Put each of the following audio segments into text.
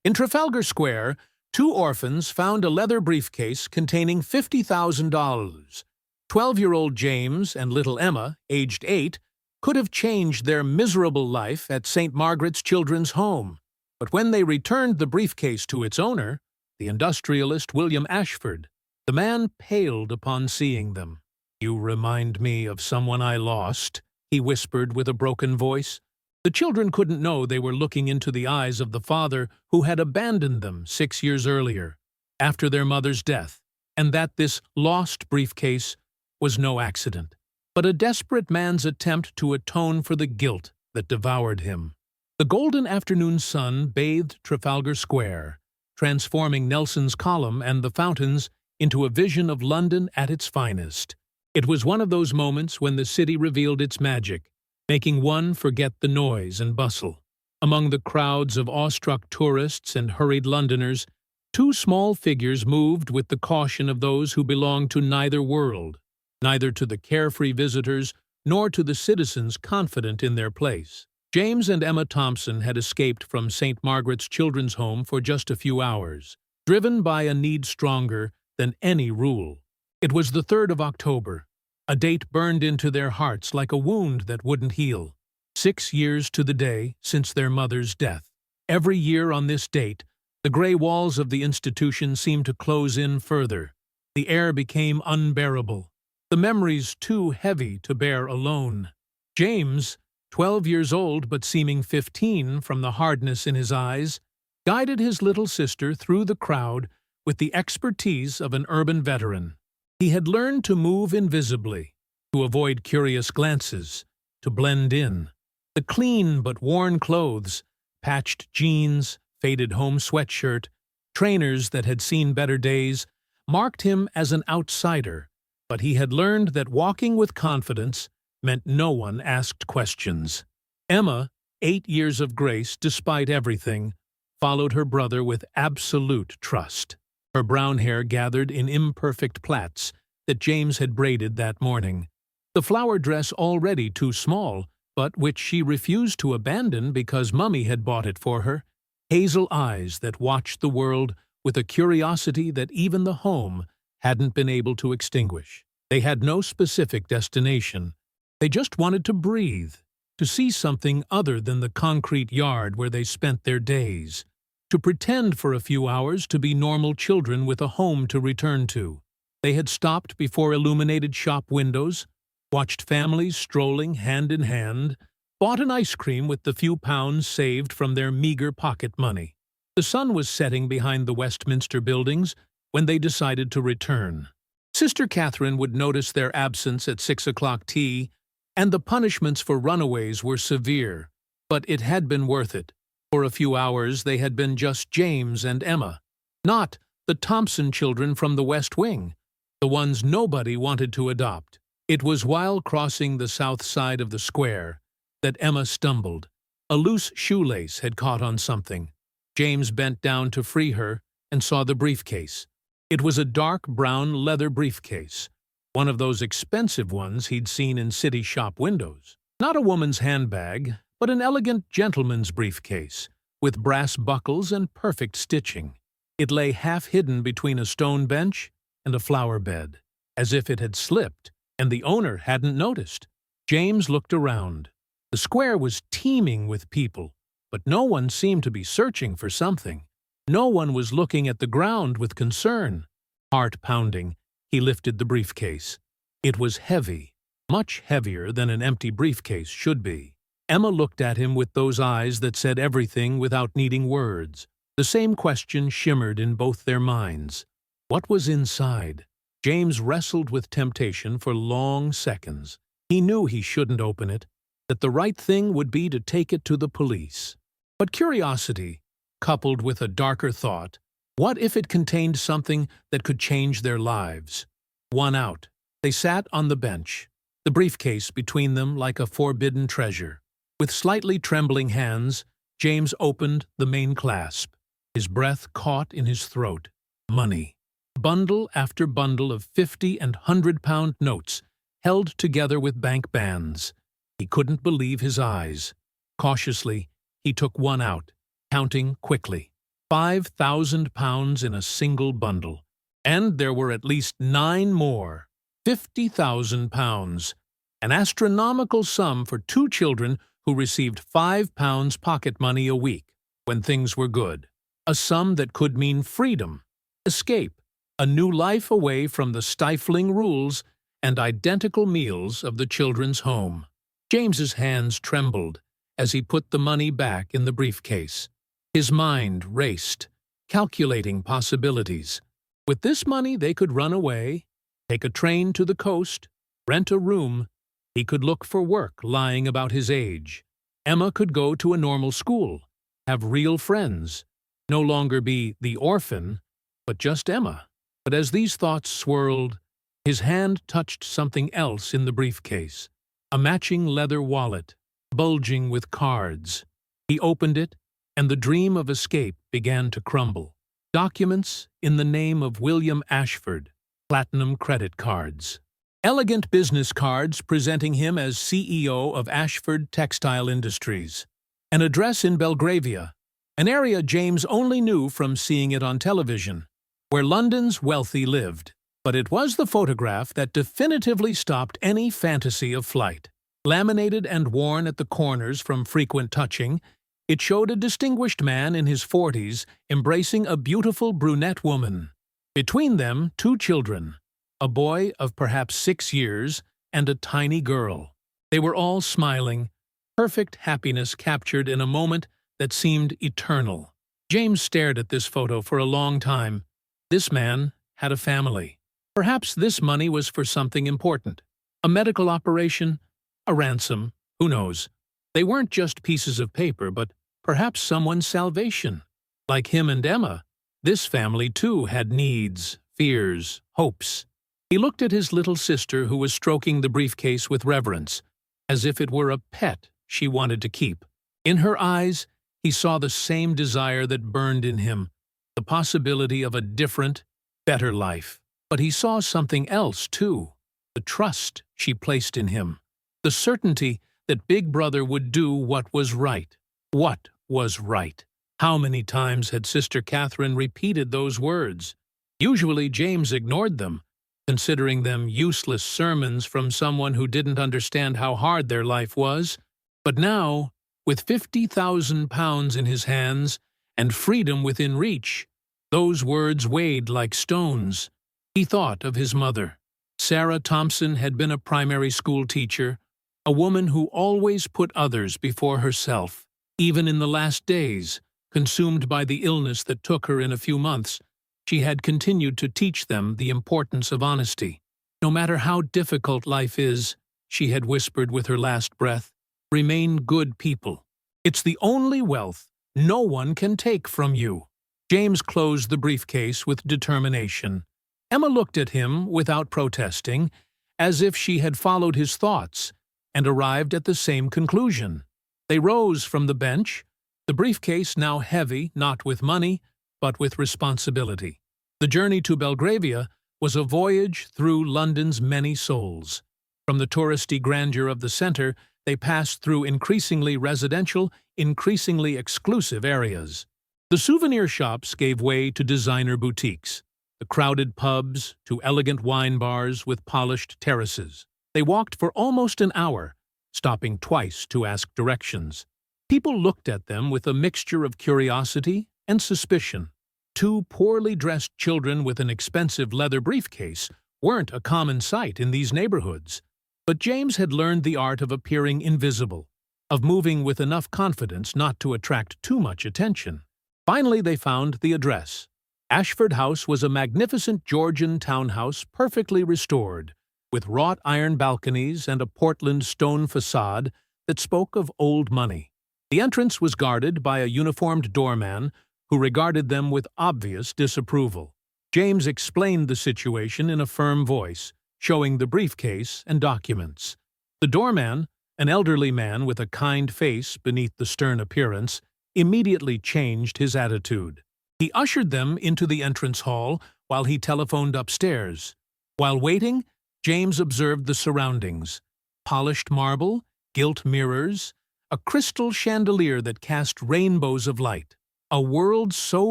In Trafalgar Square, two orphans found a leather briefcase containing $50,000. 12-year-old James and little Emma, aged 8, could have changed their miserable life at St. Margaret's Children's Home. But when they returned the briefcase to its owner, the industrialist William Ashford, the man paled upon seeing them. "You remind me of someone I lost," he whispered with a broken voice. The children couldn't know they were looking into the eyes of the father who had abandoned them 6 years earlier, after their mother's death, and that this lost briefcase was no accident, but a desperate man's attempt to atone for the guilt that devoured him. The golden afternoon sun bathed Trafalgar Square, transforming Nelson's Column and the fountains into a vision of London at its finest. It was one of those moments when the city revealed its magic, making one forget the noise and bustle. Among the crowds of awestruck tourists and hurried Londoners, two small figures moved with the caution of those who belong to neither world, neither to the carefree visitors nor to the citizens confident in their place. James and Emma Thompson had escaped from St. Margaret's Children's Home for just a few hours, driven by a need stronger than any rule. It was the 3rd of October, a date burned into their hearts like a wound that wouldn't heal. 6 years to the day since their mother's death. Every year on this date, the gray walls of the institution seemed to close in further. The air became unbearable, the memories too heavy to bear alone. James, 12 years old but seeming 15 from the hardness in his eyes, guided his little sister through the crowd with the expertise of an urban veteran. He had learned to move invisibly, to avoid curious glances, to blend in. The clean but worn clothes, patched jeans, faded home sweatshirt, trainers that had seen better days, marked him as an outsider, but he had learned that walking with confidence meant no one asked questions. Emma, 8 years of grace despite everything, followed her brother with absolute trust. Her brown hair gathered in imperfect plaits that James had braided that morning. The flower dress already too small, but which she refused to abandon because Mummy had bought it for her. Hazel eyes that watched the world with a curiosity that even the home hadn't been able to extinguish. They had no specific destination. They just wanted to breathe, to see something other than the concrete yard where they spent their days, to pretend for a few hours to be normal children with a home to return to. They had stopped before illuminated shop windows, watched families strolling hand in hand, bought an ice cream with the few pounds saved from their meager pocket money. The sun was setting behind the Westminster buildings when they decided to return. Sister Catherine would notice their absence at 6 o'clock tea, and the punishments for runaways were severe, but it had been worth it. For a few hours they had been just James and Emma, not the Thompson children from the West Wing, the ones nobody wanted to adopt. It was while crossing the south side of the square that Emma stumbled. A loose shoelace had caught on something. James bent down to free her and saw the briefcase. It was a dark brown leather briefcase, one of those expensive ones he'd seen in city shop windows. Not a woman's handbag, but an elegant gentleman's briefcase, with brass buckles and perfect stitching. It lay half hidden between a stone bench and a flower bed, as if it had slipped, and the owner hadn't noticed. James looked around. The square was teeming with people, but no one seemed to be searching for something. No one was looking at the ground with concern. Heart pounding, he lifted the briefcase. It was heavy, much heavier than an empty briefcase should be. Emma looked at him with those eyes that said everything without needing words. The same question shimmered in both their minds. What was inside? James wrestled with temptation for long seconds. He knew he shouldn't open it, that the right thing would be to take it to the police. But curiosity, coupled with a darker thought, what if it contained something that could change their lives? One out. They sat on the bench, the briefcase between them like a forbidden treasure. With slightly trembling hands, James opened the main clasp. His breath caught in his throat. Money. Bundle after bundle of 50 and 100-pound notes, held together with bank bands. He couldn't believe his eyes. Cautiously, he took one out, counting quickly. £5,000 in a single bundle. And there were at least 9 more. £50,000. An astronomical sum for 2 children who received £5 pocket money a week when things were good. A sum that could mean freedom, escape, a new life away from the stifling rules and identical meals of the children's home. James's hands trembled as he put the money back in the briefcase. His mind raced, calculating possibilities. With this money, they could run away, take a train to the coast, rent a room. He could look for work lying about his age. Emma could go to a normal school, have real friends, no longer be the orphan, but just Emma. But as these thoughts swirled, his hand touched something else in the briefcase, a matching leather wallet, bulging with cards. He opened it, and the dream of escape began to crumble. Documents in the name of William Ashford, platinum credit cards. Elegant business cards presenting him as CEO of Ashford Textile Industries. An address in Belgravia, an area James only knew from seeing it on television, where London's wealthy lived. But it was the photograph that definitively stopped any fantasy of flight. Laminated and worn at the corners from frequent touching, it showed a distinguished man in his 40s embracing a beautiful brunette woman. Between them, 2 children, a boy of perhaps 6 years and a tiny girl. They were all smiling, perfect happiness captured in a moment that seemed eternal. James stared at this photo for a long time. This man had a family. Perhaps this money was for something important. A medical operation, a ransom, who knows? They weren't just pieces of paper, but perhaps someone's salvation. Like him and Emma, this family too had needs, fears, hopes. He looked at his little sister who was stroking the briefcase with reverence, as if it were a pet she wanted to keep. In her eyes, he saw the same desire that burned in him, the possibility of a different, better life. But he saw something else too, the trust she placed in him, the certainty that Big Brother would do what was right. What was right? How many times had Sister Catherine repeated those words? Usually James ignored them, considering them useless sermons from someone who didn't understand how hard their life was. But now, with £50,000 in his hands and freedom within reach, those words weighed like stones. He thought of his mother. Sarah Thompson had been a primary school teacher, a woman who always put others before herself. Even in the last days, consumed by the illness that took her in a few months, she had continued to teach them the importance of honesty. No matter how difficult life is, she had whispered with her last breath, remain good people. It's the only wealth no one can take from you. James closed the briefcase with determination. Emma looked at him without protesting, as if she had followed his thoughts and arrived at the same conclusion. They rose from the bench, the briefcase now heavy not with money, but with responsibility. The journey to Belgravia was a voyage through London's many souls. From the touristy grandeur of the center, they passed through increasingly residential, increasingly exclusive areas. The souvenir shops gave way to designer boutiques, the crowded pubs to elegant wine bars with polished terraces. They walked for almost an hour, stopping twice to ask directions. People looked at them with a mixture of curiosity and suspicion. 2 poorly dressed children with an expensive leather briefcase weren't a common sight in these neighborhoods. But James had learned the art of appearing invisible, of moving with enough confidence not to attract too much attention. Finally, they found the address. Ashford House was a magnificent Georgian townhouse perfectly restored, with wrought iron balconies and a Portland stone facade that spoke of old money. The entrance was guarded by a uniformed doorman who regarded them with obvious disapproval. James explained the situation in a firm voice, showing the briefcase and documents. The doorman, an elderly man with a kind face beneath the stern appearance, immediately changed his attitude. He ushered them into the entrance hall while he telephoned upstairs. While waiting, James observed the surroundings: polished marble, gilt mirrors, a crystal chandelier that cast rainbows of light. a world so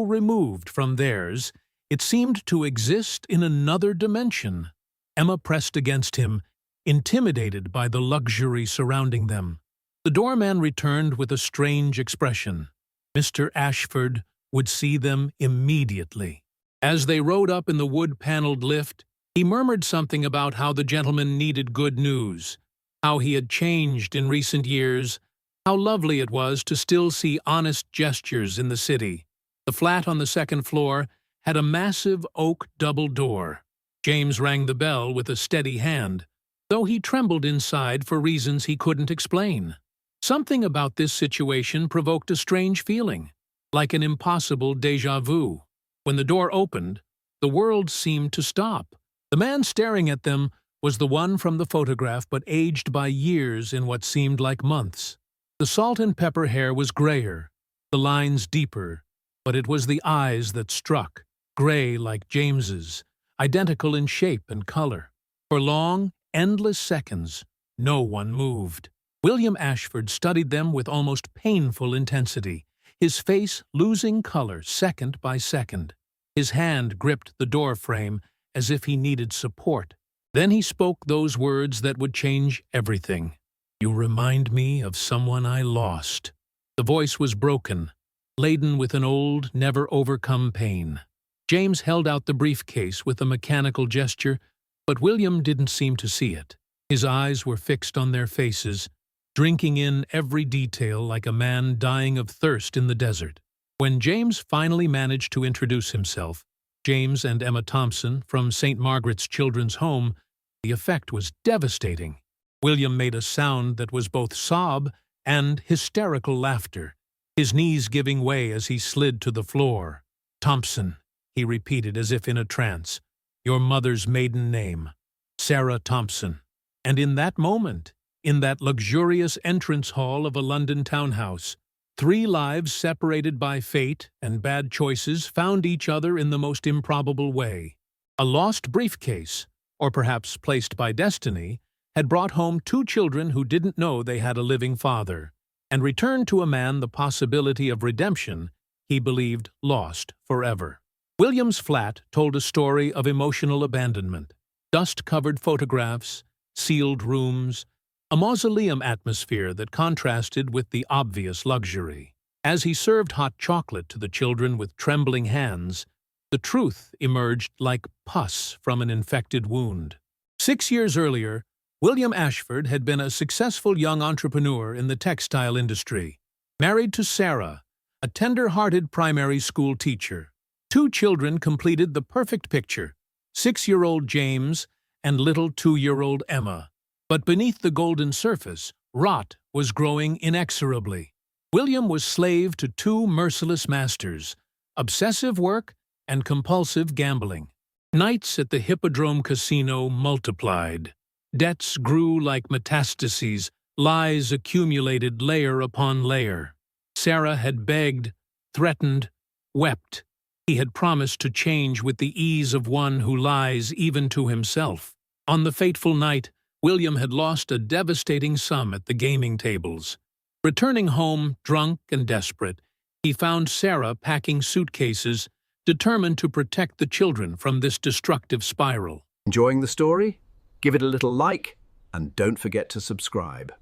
removed from theirs, it seemed to exist in another dimension. Emma pressed against him, intimidated by the luxury surrounding them. The doorman returned with a strange expression. Mr. Ashford would see them immediately. As they rode up in the wood-paneled lift, he murmured something about how the gentleman needed good news, how he had changed in recent years, how lovely it was to still see honest gestures in the city. The flat on the second floor had a massive oak double door. James rang the bell with a steady hand, though he trembled inside for reasons he couldn't explain. Something about this situation provoked a strange feeling, like an impossible déjà vu. When the door opened, the world seemed to stop. The man staring at them was the one from the photograph, but aged by years in what seemed like months. The salt and pepper hair was grayer, the lines deeper, but it was the eyes that struck, gray like James's, identical in shape and color. For long, endless seconds, no one moved. William Ashford studied them with almost painful intensity, his face losing color second by second. His hand gripped the door frame as if he needed support. Then he spoke those words that would change everything. "You remind me of someone I lost." The voice was broken, laden with an old, never-overcome pain. James held out the briefcase with a mechanical gesture, but William didn't seem to see it. His eyes were fixed on their faces, drinking in every detail like a man dying of thirst in the desert. When James finally managed to introduce himself, James and Emma Thompson from St. Margaret's Children's Home, the effect was devastating. William made a sound that was both sob and hysterical laughter, his knees giving way as he slid to the floor. "Thompson," he repeated as if in a trance, "your mother's maiden name, Sarah Thompson." And in that moment, in that luxurious entrance hall of a London townhouse, three lives separated by fate and bad choices found each other in the most improbable way. A lost briefcase, or perhaps placed by destiny, had brought home two children who didn't know they had a living father, and returned to a man the possibility of redemption he believed lost forever. William's flat told a story of emotional abandonment, dust-covered photographs, sealed rooms, a mausoleum atmosphere that contrasted with the obvious luxury. As he served hot chocolate to the children with trembling hands, the truth emerged like pus from an infected wound. 6 years earlier, William Ashford had been a successful young entrepreneur in the textile industry, married to Sarah, a tender-hearted primary school teacher. Two children completed the perfect picture, 6-year-old James and little 2-year-old Emma. But beneath the golden surface, rot was growing inexorably. William was slave to two merciless masters, obsessive work and compulsive gambling. Nights at the Hippodrome Casino multiplied. Debts grew like metastases, lies accumulated layer upon layer. Sarah had begged, threatened, wept. He had promised to change with the ease of one who lies even to himself. On the fateful night, William had lost a devastating sum at the gaming tables. Returning home, drunk and desperate, he found Sarah packing suitcases, determined to protect the children from this destructive spiral. Enjoying the story? Give it a little like, and don't forget to subscribe.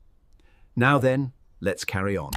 Now then, let's carry on.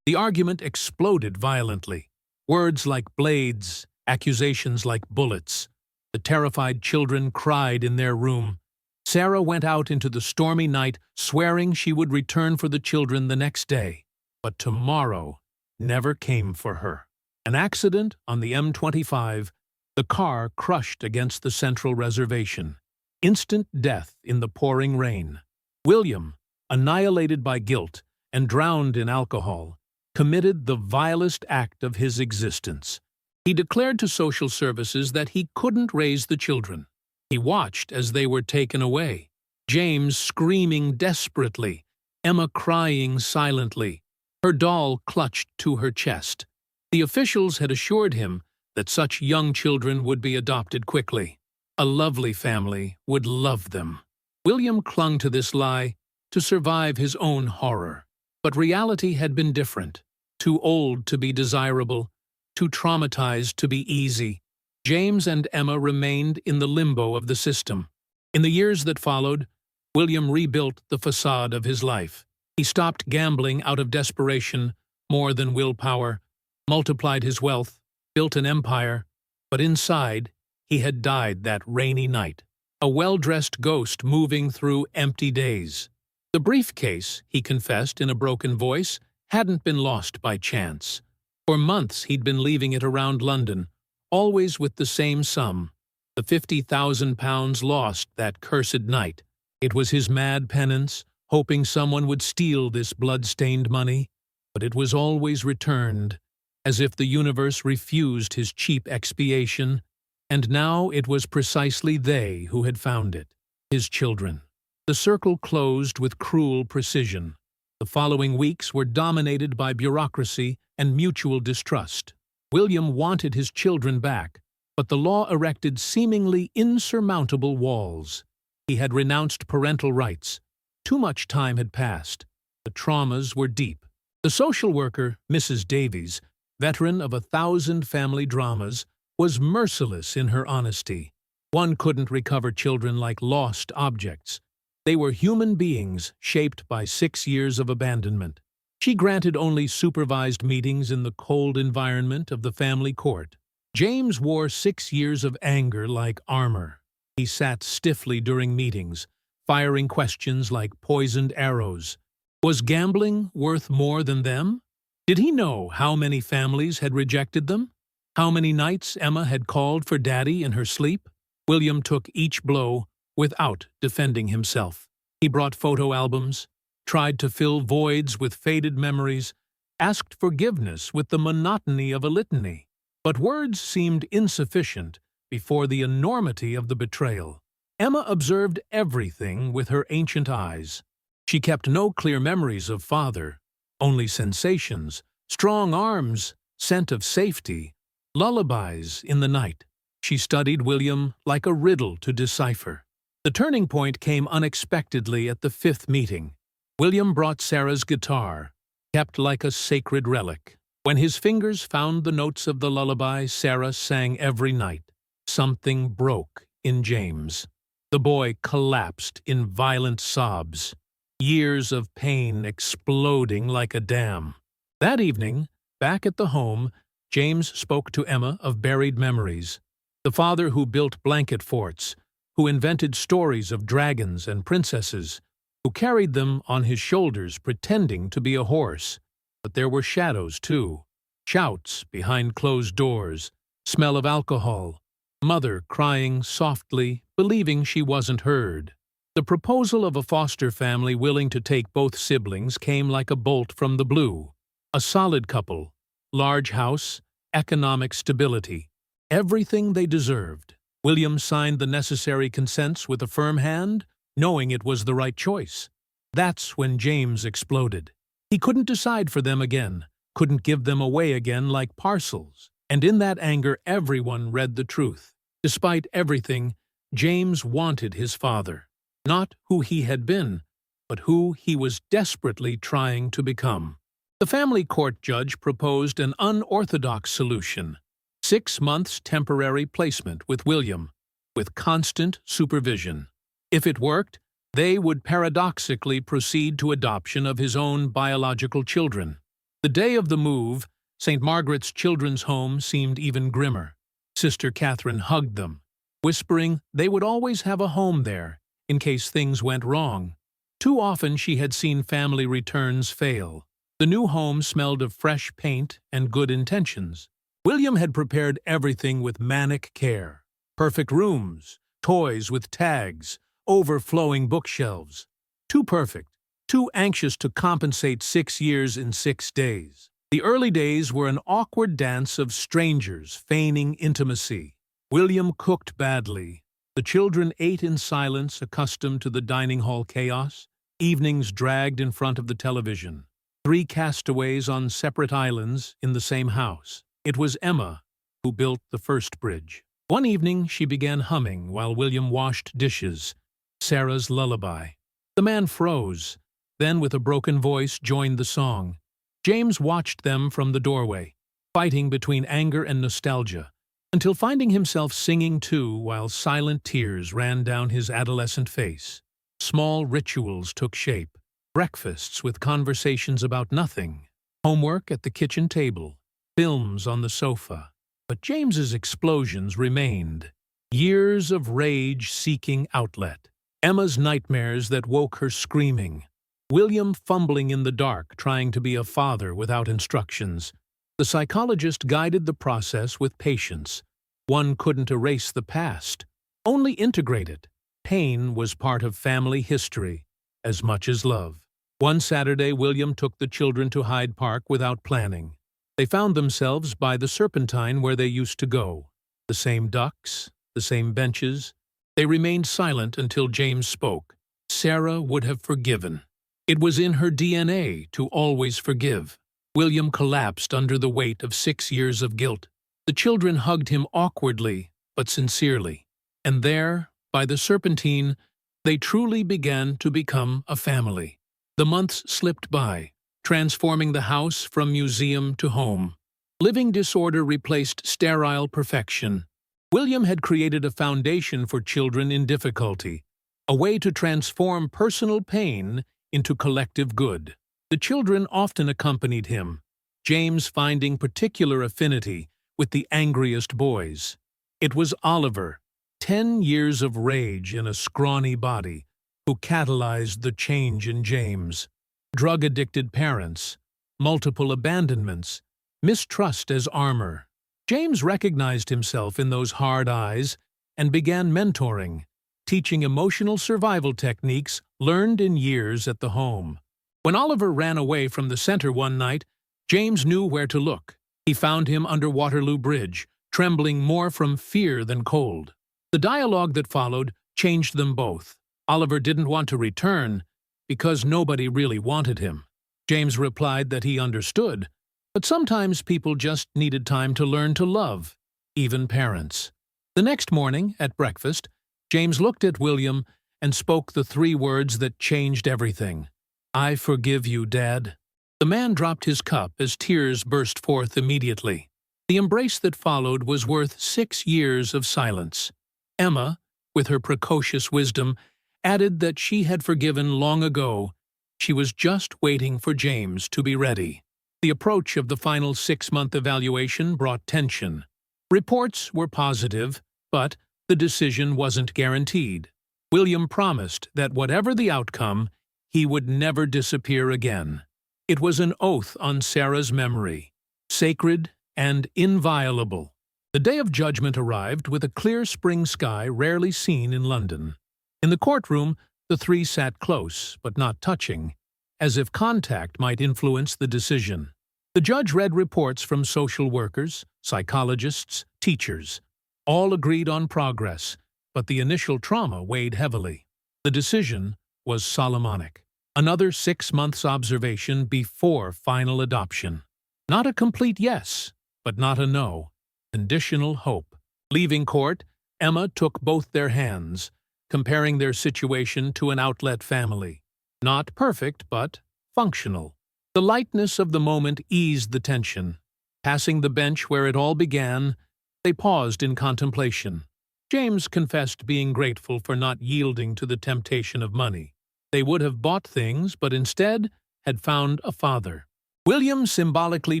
The argument exploded violently. Words like blades, accusations like bullets. The terrified children cried in their room. Sarah went out into the stormy night, swearing she would return for the children the next day. But tomorrow never came for her. An accident on the M25, the car crushed against the central reservation. Instant death in the pouring rain. William, annihilated by guilt and drowned in alcohol, committed the vilest act of his existence. He declared to social services that he couldn't raise the children. He watched as they were taken away, James screaming desperately, Emma crying silently, her doll clutched to her chest. The officials had assured him that such young children would be adopted quickly. A lovely family would love them. William clung to this lie to survive his own horror. But reality had been different. too old to be desirable, too traumatized to be easy. James and Emma remained in the limbo of the system. In the years that followed, William rebuilt the facade of his life. He stopped gambling out of desperation more than willpower, multiplied his wealth, built an empire, but inside, he had died that rainy night, a well-dressed ghost moving through empty days. The briefcase, he confessed in a broken voice, hadn't been lost by chance. For months he'd been leaving it around London, always with the same sum, the £50,000 lost that cursed night. It was his mad penance, hoping someone would steal this blood-stained money, but it was always returned, as if the universe refused his cheap expiation, and now it was precisely they who had found it, his children. The circle closed with cruel precision. The following weeks were dominated by bureaucracy and mutual distrust. William wanted his children back, but the law erected seemingly insurmountable walls. He had renounced parental rights. Too much time had passed. The traumas were deep. The social worker, Mrs. Davies, veteran of 1,000 family dramas, was merciless in her honesty. One couldn't recover children like lost objects. They were human beings shaped by 6 years of abandonment. She granted only supervised meetings in the cold environment of the family court. James wore 6 years of anger like armor. He sat stiffly during meetings, firing questions like poisoned arrows. Was gambling worth more than them? Did he know how many families had rejected them? How many nights Emma had called for Daddy in her sleep? William took each blow without defending himself. He brought photo albums, tried to fill voids with faded memories, asked forgiveness with the monotony of a litany. But words seemed insufficient before the enormity of the betrayal. Emma observed everything with her ancient eyes. She kept no clear memories of father, only sensations, strong arms, scent of safety, lullabies in the night. She studied William like a riddle to decipher. The turning point came unexpectedly at the 5th meeting. William brought Sarah's guitar, kept like a sacred relic. When his fingers found the notes of the lullaby Sarah sang every night, something broke in James. The boy collapsed in violent sobs, years of pain exploding like a dam. That evening, back at the home, James spoke to Emma of buried memories. The father who built blanket forts, who invented stories of dragons and princesses, who carried them on his shoulders pretending to be a horse. But there were shadows, too. Shouts behind closed doors, smell of alcohol, mother crying softly, believing she wasn't heard. The proposal of a foster family willing to take both siblings came like a bolt from the blue. A solid couple, large house, economic stability, everything they deserved. William signed the necessary consents with a firm hand, knowing it was the right choice. That's when James exploded. He couldn't decide for them again, couldn't give them away again like parcels. And in that anger, everyone read the truth. Despite everything, James wanted his father. Not who he had been, but who he was desperately trying to become. The family court judge proposed an unorthodox solution: 6 months temporary placement with William, with constant supervision. If it worked, they would paradoxically proceed to adoption of his own biological children. The day of the move, St. Margaret's Children's Home seemed even grimmer. Sister Catherine hugged them, whispering they would always have a home there, in case things went wrong. Too often she had seen family returns fail. The new home smelled of fresh paint and good intentions. William had prepared everything with manic care. Perfect rooms, toys with tags, overflowing bookshelves. Too perfect, too anxious to compensate 6 years in 6 days. The early days were an awkward dance of strangers feigning intimacy. William cooked badly. The children ate in silence, accustomed to the dining hall chaos. Evenings dragged in front of the television. 3 castaways on separate islands in the same house. It was Emma who built the first bridge. One evening she began humming while William washed dishes, Sarah's lullaby. The man froze, then with a broken voice joined the song. James watched them from the doorway, fighting between anger and nostalgia, until finding himself singing too while silent tears ran down his adolescent face. Small rituals took shape, breakfasts with conversations about nothing, homework at the kitchen table, films on the sofa. But James's explosions remained. Years of rage seeking outlet. Emma's nightmares that woke her screaming. William fumbling in the dark, trying to be a father without instructions. The psychologist guided the process with patience. One couldn't erase the past, only integrate it. Pain was part of family history, as much as love. One Saturday, William took the children to Hyde Park without planning. They found themselves by the Serpentine where they used to go. The same ducks, the same benches. They remained silent until James spoke. Sarah would have forgiven. It was in her DNA to always forgive. William collapsed under the weight of 6 years of guilt. The children hugged him awkwardly, but sincerely. And there, by the Serpentine, they truly began to become a family. The months slipped by, transforming the house from museum to home. Living disorder replaced sterile perfection. William had created a foundation for children in difficulty, a way to transform personal pain into collective good. The children often accompanied him, James finding particular affinity with the angriest boys. It was Oliver, 10 years of rage in a scrawny body, who catalyzed the change in James. Drug-addicted parents, multiple abandonments, mistrust as armor. James recognized himself in those hard eyes and began mentoring, teaching emotional survival techniques learned in years at the home. When Oliver ran away from the center one night, James knew where to look. He found him under Waterloo Bridge, trembling more from fear than cold. The dialogue that followed changed them both. Oliver didn't want to return because nobody really wanted him. James replied that he understood, but sometimes people just needed time to learn to love, even parents. The next morning, at breakfast, James looked at William and spoke the 3 words that changed everything. "I forgive you, Dad." The man dropped his cup as tears burst forth immediately. The embrace that followed was worth 6 years of silence. Emma, with her precocious wisdom, added that she had forgiven long ago. She was just waiting for James to be ready. The approach of the final 6-month evaluation brought tension. Reports were positive, but the decision wasn't guaranteed. William promised that whatever the outcome, he would never disappear again. It was an oath on Sarah's memory, sacred and inviolable. The day of judgment arrived with a clear spring sky rarely seen in London. In the courtroom, the 3 sat close, but not touching, as if contact might influence the decision. The judge read reports from social workers, psychologists, teachers. All agreed on progress, but the initial trauma weighed heavily. The decision was Solomonic. Another 6 months observation before final adoption. Not a complete yes, but not a no. Conditional hope. Leaving court, Emma took both their hands, comparing their situation to an outlet family. Not perfect, but functional. The lightness of the moment eased the tension. Passing the bench where it all began, they paused in contemplation. James confessed being grateful for not yielding to the temptation of money. They would have bought things, but instead had found a father. William symbolically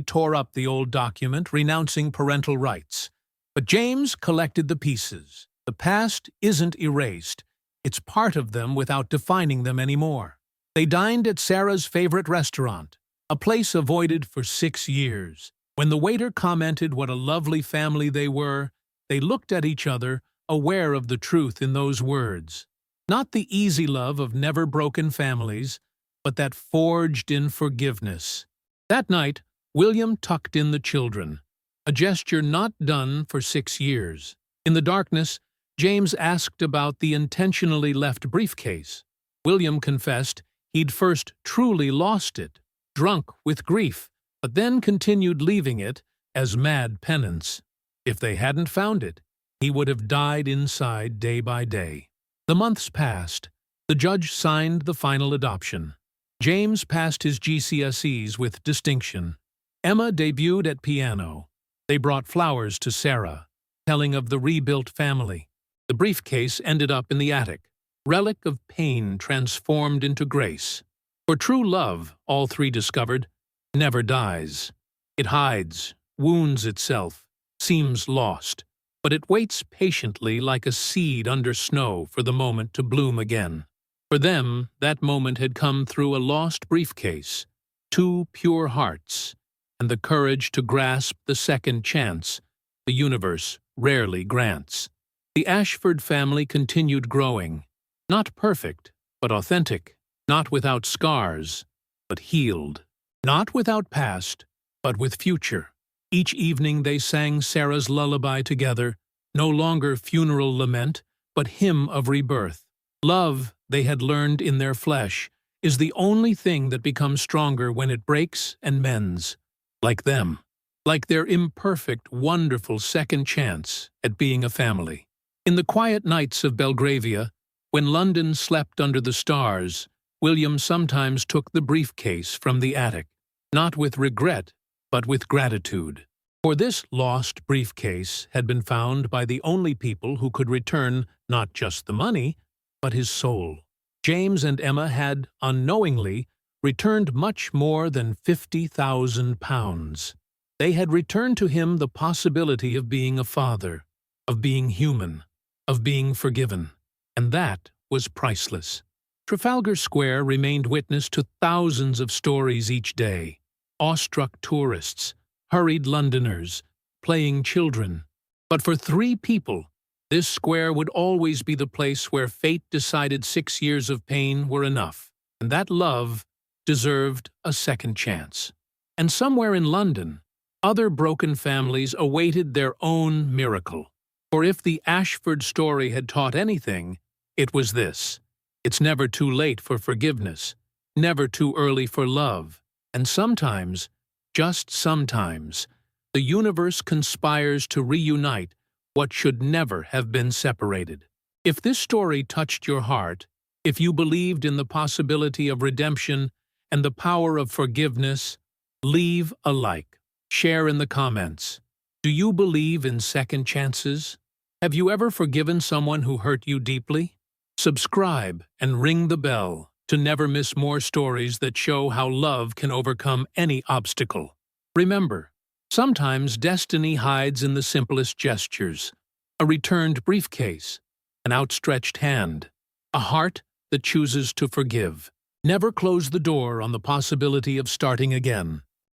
tore up the old document, renouncing parental rights. But James collected the pieces. The past isn't erased. It's part of them without defining them anymore. They dined at Sarah's favorite restaurant, a place avoided for 6 years. When the waiter commented what a lovely family they were, they looked at each other, aware of the truth in those words. Not the easy love of never-broken families, but that forged in forgiveness. That night, William tucked in the children, a gesture not done for 6 years. In the darkness, James asked about the intentionally left briefcase. William confessed he'd first truly lost it, drunk with grief, but then continued leaving it as mad penance. If they hadn't found it, he would have died inside day by day. The months passed. The judge signed the final adoption. James passed his GCSEs with distinction. Emma debuted at piano. They brought flowers to Sarah, telling of the rebuilt family. The briefcase ended up in the attic, relic of pain transformed into grace. For true love, all three discovered, never dies. It hides, wounds itself, seems lost, but it waits patiently like a seed under snow for the moment to bloom again. For them, that moment had come through a lost briefcase, two pure hearts, and the courage to grasp the second chance the universe rarely grants. The Ashford family continued growing, not perfect, but authentic, not without scars, but healed, not without past, but with future. Each evening they sang Sarah's lullaby together, no longer funeral lament, but hymn of rebirth. Love, they had learned in their flesh, is the only thing that becomes stronger when it breaks and mends. Like them, like their imperfect, wonderful second chance at being a family. In the quiet nights of Belgravia, when London slept under the stars, William sometimes took the briefcase from the attic, not with regret, but with gratitude. For this lost briefcase had been found by the only people who could return not just the money, but his soul. James and Emma had, unknowingly, returned much more than £50,000. They had returned to him the possibility of being a father, of being human, of being forgiven, and that was priceless. Trafalgar Square remained witness to thousands of stories each day. Awestruck tourists, hurried Londoners, playing children. But for three people, this square would always be the place where fate decided 6 years of pain were enough, and that love deserved a second chance. And somewhere in London, other broken families awaited their own miracle. For if the Ashford story had taught anything, it was this: it's never too late for forgiveness, never too early for love, and sometimes, just sometimes, the universe conspires to reunite what should never have been separated. If this story touched your heart, if you believed in the possibility of redemption and the power of forgiveness, leave a like. Share in the comments. Do you believe in second chances? Have you ever forgiven someone who hurt you deeply? Subscribe and ring the bell to never miss more stories that show how love can overcome any obstacle. Remember, sometimes destiny hides in the simplest gestures: a returned briefcase, an outstretched hand, a heart that chooses to forgive. Never close the door on the possibility of starting again.